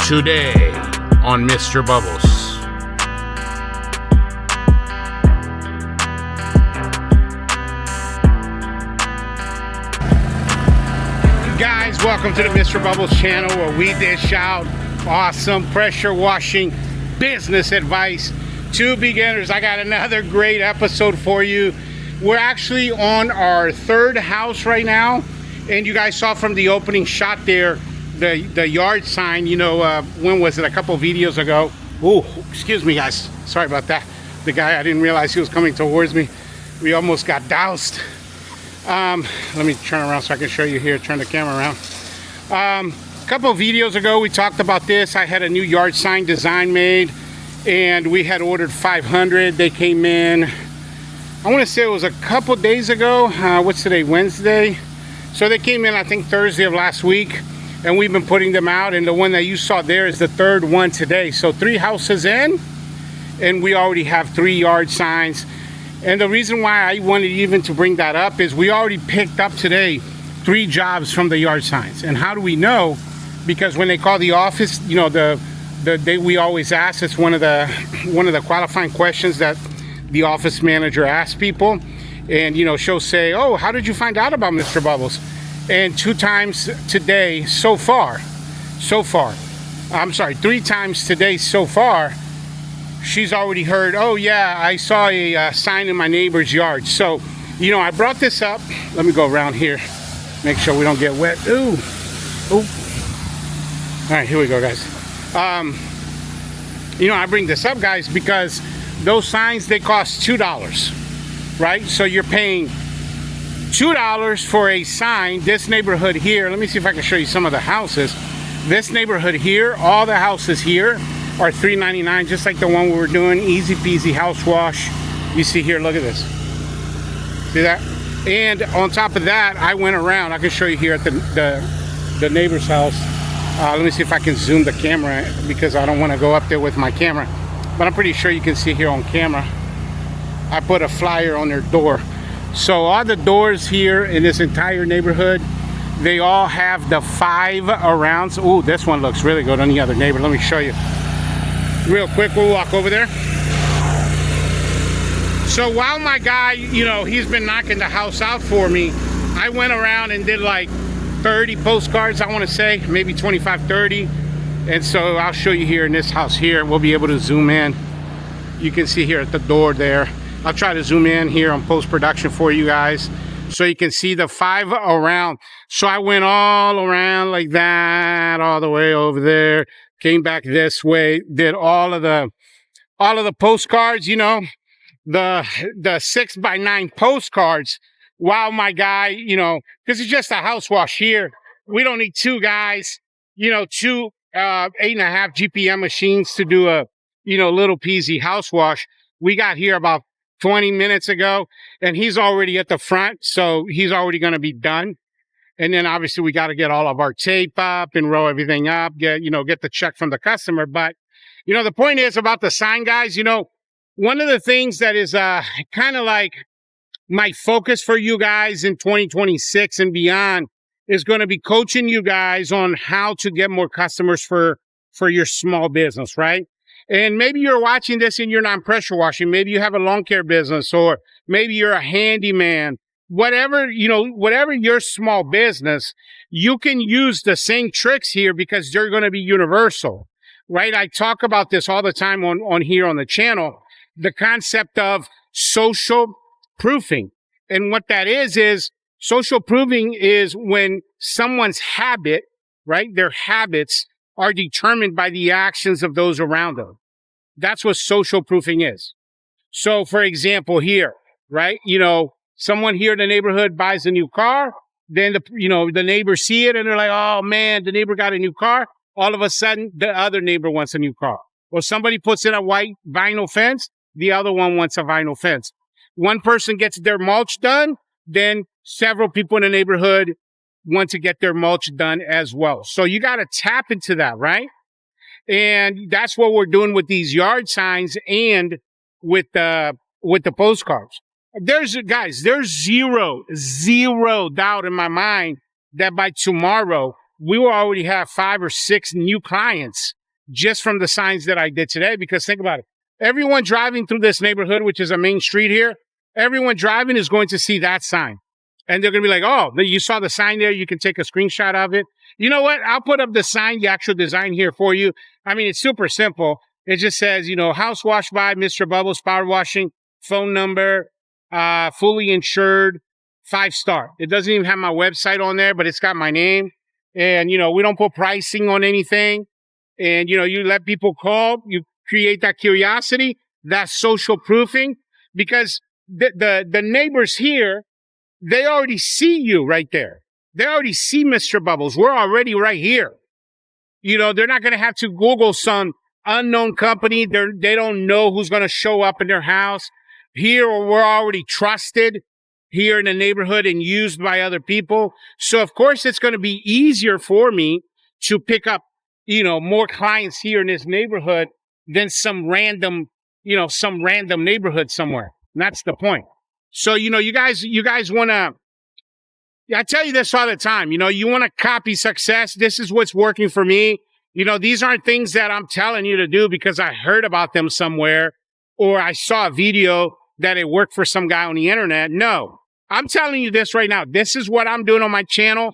today on Mr. Bubbles. Guys, welcome to the Mr. Bubbles channel, where we dish out awesome pressure washing business advice to beginners. I got another great episode for you. We're actually on our third house right now, and you guys saw from the opening shot there the yard sign. You know, when was it? A couple videos ago. Oh, excuse me, guys, sorry about that. The guy, I didn't realize he was coming towards me. We almost got doused. Let me turn around so I can show you here. Turn the camera around. A couple of videos ago we talked about this. I had a new yard sign design made, and we had ordered 500. They came in, I want to say it was a couple days ago. What's today? Wednesday. So they came in, I think, Thursday of last week, and we've been putting them out, and the one that you saw there is the third one today. So 3 houses in, and we already have 3 yard signs. And the reason why I wanted even to bring that up is we already picked up today 3 jobs from the yard signs. And how do we know? Because when they call the office, you know, we always ask, it's one of the qualifying questions that the office manager asks people. And, you know, she'll say, oh, how did you find out about Mr. Bubbles? And 2 times today so far, I'm sorry, 3 times today so far, she's already heard, oh yeah, I saw a sign in my neighbor's yard. So, you know, I brought this up. Let me go around here, make sure we don't get wet. Ooh. All right, here we go, guys. You know, I bring this up, guys, because those signs, they cost $2, right? So you're paying $2 for a sign. This neighborhood here, let me see if I can show you some of the houses. This neighborhood here, all the houses here are $3.99, just like the one we were doing. Easy peasy house wash. You see here, look at this. See that? And on top of that, I went around. I can show you here at the neighbor's house. Let me see if I can zoom the camera, because I don't want to go up there with my camera. But I'm pretty sure you can see here on camera. I put a flyer on their door. So all the doors here in this entire neighborhood, they all have the 5 arounds. Ooh, this one looks really good on the other neighbor. Let me show you. Real quick, we'll walk over there. So while my guy, you know, he's been knocking the house out for me, I went around and did like 30 postcards, I want to say, maybe 25, 30. And so I'll show you here in this house here. We'll be able to zoom in. You can see here at the door there. I'll try to zoom in here on post-production for you guys, so you can see the 5 around. So I went all around like that, all the way over there, came back this way, did all of the postcards, you know, the 6x9 postcards, while my guy, you know, because it's just a house wash here. We don't need 2 guys, you know, 2 8.5 GPM machines to do a, you know, little peasy house wash. We got here about 20 minutes ago, and he's already at the front, so he's already going to be done. And then obviously we got to get all of our tape up and roll everything up, get the check from the customer. But, you know, the point is about the sign, guys, you know, one of the things that is kind of like my focus for you guys in 2026 and beyond is going to be coaching you guys on how to get more customers for your small business, right? And maybe you're watching this and you're not pressure washing. Maybe you have a lawn care business, or maybe you're a handyman. Whatever, you know, whatever your small business, you can use the same tricks here, because they're going to be universal, right? I talk about this all the time on here on the channel, the concept of social proofing. And what that is social proofing is when someone's habit, right? Their habits are determined by the actions of those around them. That's what social proofing is. So for example, here, right? You know, someone here in the neighborhood buys a new car, then the neighbors see it and they're like, oh man, the neighbor got a new car. All of a sudden, the other neighbor wants a new car. Or somebody puts in a white vinyl fence, the other one wants a vinyl fence. One person gets their mulch done, then several people in the neighborhood want to get their mulch done as well. So you got to tap into that, right? And that's what we're doing with these yard signs and with the postcards. There's zero doubt in my mind that by tomorrow we will already have 5 or 6 new clients just from the signs that I did today. Because think about it. Everyone driving through this neighborhood, which is a main street here, everyone driving is going to see that sign. And they're going to be like, oh, you saw the sign there. You can take a screenshot of it. You know what? I'll put up the sign, the actual design here for you. I mean, it's super simple. It just says, house wash by Mr. Bubbles Power Washing, phone number, fully insured, 5-star. It doesn't even have my website on there, but it's got my name. And, we don't put pricing on anything. And, you let people call, you create that curiosity, that social proofing, because the neighbors here, they already see you right there. They already see Mr. Bubbles. We're already right here. They're not going to have to Google some unknown company. They don't know who's going to show up in their house. Here, we're already trusted here in the neighborhood and used by other people. So, of course, it's going to be easier for me to pick up, more clients here in this neighborhood than some random neighborhood somewhere. And that's the point. So, you guys want to, I tell you this all the time, you want to copy success. This is what's working for me. These aren't things that I'm telling you to do because I heard about them somewhere or I saw a video that it worked for some guy on the internet. No, I'm telling you this right now. This is what I'm doing on my channel.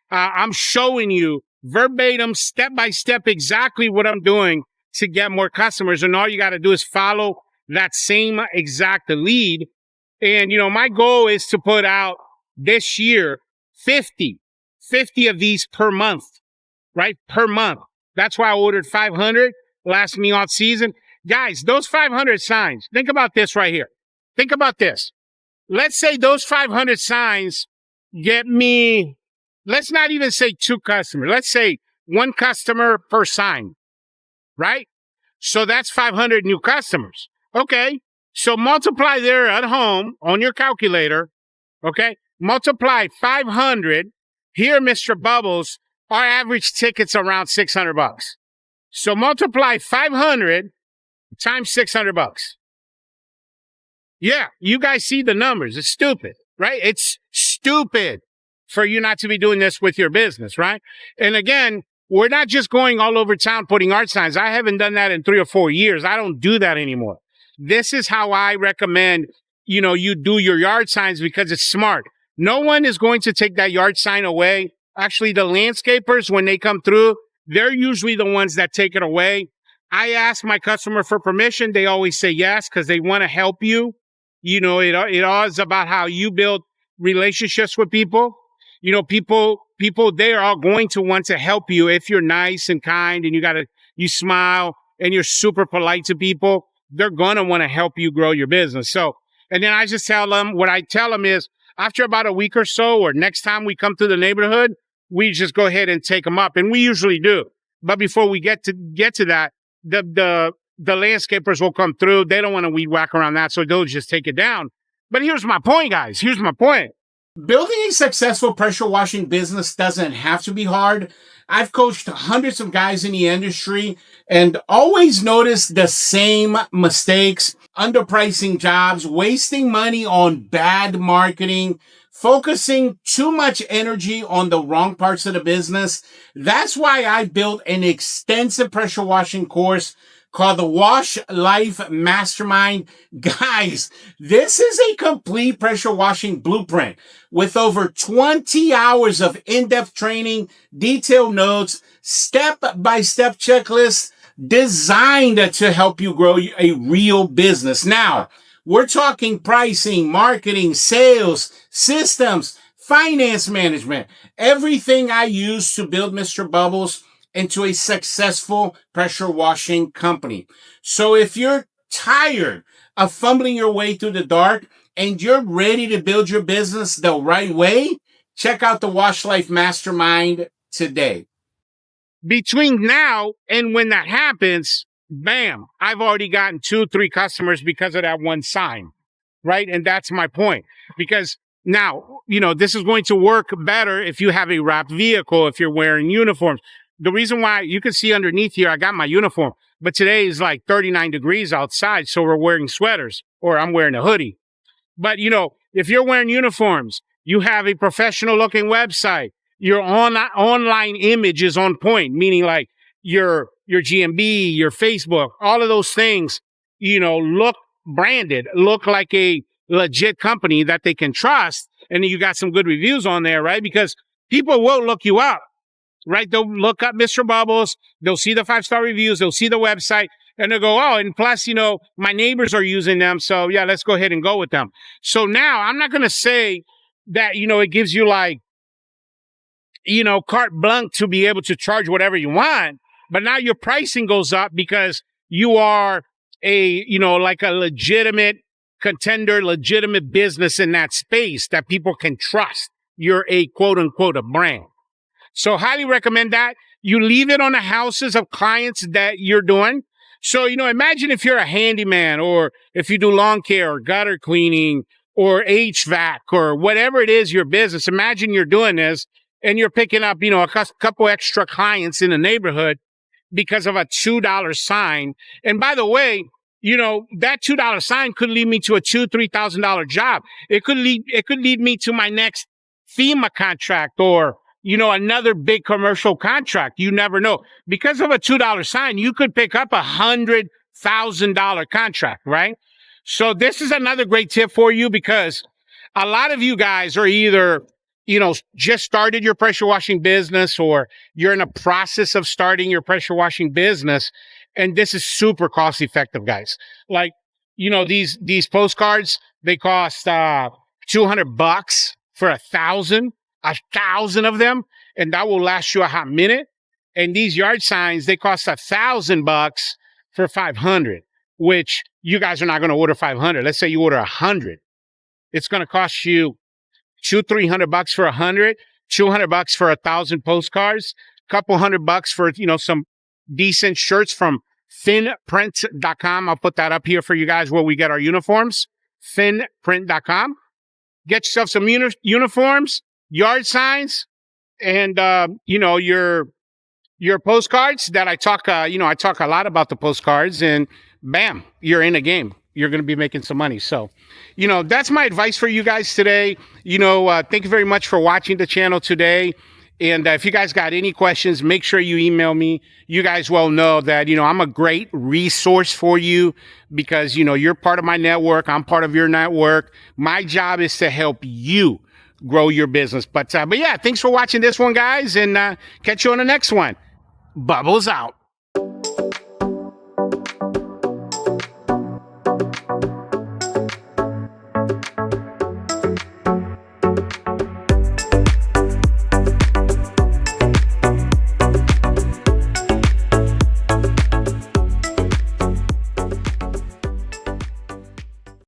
I'm showing you verbatim, step by step, exactly what I'm doing to get more customers. And all you got to do is follow that same exact lead. And, my goal is to put out this year 50 of these per month, right? Per month. That's why I ordered 500 last me off season. Guys, those 500 signs, think about this right here. Think about this. Let's say those 500 signs get me, let's not even say 2 customers. Let's say 1 customer per sign, right? So that's 500 new customers. Okay. So multiply there at home on your calculator. Okay. Multiply 500. Here, Mr. Bubbles, our average ticket's around $600. So multiply 500 times $600. Yeah, you guys see the numbers. It's stupid, right? It's stupid for you not to be doing this with your business, right? And again, we're not just going all over town putting art signs. I haven't done that in 3 or 4 years. I don't do that anymore. This is how I recommend, you do your yard signs because it's smart. No one is going to take that yard sign away. Actually, the landscapers, when they come through, they're usually the ones that take it away. I ask my customer for permission. They always say yes because they want to help you. It all is about how you build relationships with people. People, they are all going to want to help you if you're nice and kind and you smile and you're super polite to people. They're going to want to help you grow your business. So, and then I just tell them, what I tell them is after about a week or so, or next time we come to the neighborhood, we just go ahead and take them up. And we usually do. But before we get to that, the landscapers will come through. They don't want to weed whack around that. So they'll just take it down. But here's my point, guys. Here's my point. Building a successful pressure washing business doesn't have to be hard. I've coached hundreds of guys in the industry and always noticed the same mistakes: underpricing jobs, wasting money on bad marketing, focusing too much energy on the wrong parts of the business. That's why I built an extensive pressure washing course called the Wash Life Mastermind. Guys, this is a complete pressure washing blueprint with over 20 hours of in-depth training, detailed notes, step-by-step checklists designed to help you grow a real business. Now, we're talking pricing, marketing, sales, systems, finance management, everything I use to build Mr. Bubbles into a successful pressure washing company. So if you're tired of fumbling your way through the dark and you're ready to build your business the right way, check out the Wash Life Mastermind today. Between now and when that happens, bam, I've already gotten 2-3 customers because of that one sign, right? And that's my point. Because now, this is going to work better if you have a wrapped vehicle, if you're wearing uniforms. The reason why you can see underneath here, I got my uniform, but today is like 39 degrees outside. So we're wearing sweaters, or I'm wearing a hoodie. But if you're wearing uniforms, you have a professional looking website, your online image is on point, meaning like your GMB, your Facebook, all of those things, look branded, look like a legit company that they can trust. And then you got some good reviews on there, right? Because people will look you up, right? They'll look up Mr. Bubbles. They'll see the 5-star reviews. They'll see the website and they'll go, oh, and plus, my neighbors are using them. So yeah, let's go ahead and go with them. So now I'm not going to say that, it gives you like, carte blanche to be able to charge whatever you want. But now your pricing goes up because you are like a legitimate contender, legitimate business in that space that people can trust. You're a quote unquote a brand. So highly recommend that. You leave it on the houses of clients that you're doing. So, imagine if you're a handyman or if you do lawn care or gutter cleaning or HVAC or whatever it is your business. Imagine you're doing this and you're picking up, a couple extra clients in the neighborhood because of a $2 sign. And by the way, that $2 sign could lead me to a $2,000-$3,000 job. It could lead me to my next FEMA contract or, another big commercial contract. You never know. Because of a $2 sign, you could pick up $100,000 contract, right? So this is another great tip for you because a lot of you guys are either, just started your pressure washing business or you're in a process of starting your pressure washing business. And this is super cost effective, guys. Like, these postcards, they cost $200 for 1,000 of them. And that will last you a hot minute. And these yard signs, they cost $1,000 for 500, which you guys are not going to order 500. Let's say you order 100. It's going to cost you $200-$300 for 100, $200 for 1,000 postcards, couple $100 for, some decent shirts from thinprint.com. I'll put that up here for you guys where we get our uniforms. Thinprint.com. Get yourself some uniforms, yard signs, and, your postcards that I talk a lot about the postcards and bam, you're in a game. You're going to be making some money. So, that's my advice for you guys today. Thank you very much for watching the channel today. And if you guys got any questions, make sure you email me. You guys well know that, I'm a great resource for you because, you're part of my network. I'm part of your network. My job is to help you grow your business. But yeah, thanks for watching this one, guys. And catch you on the next one. Bubbles out.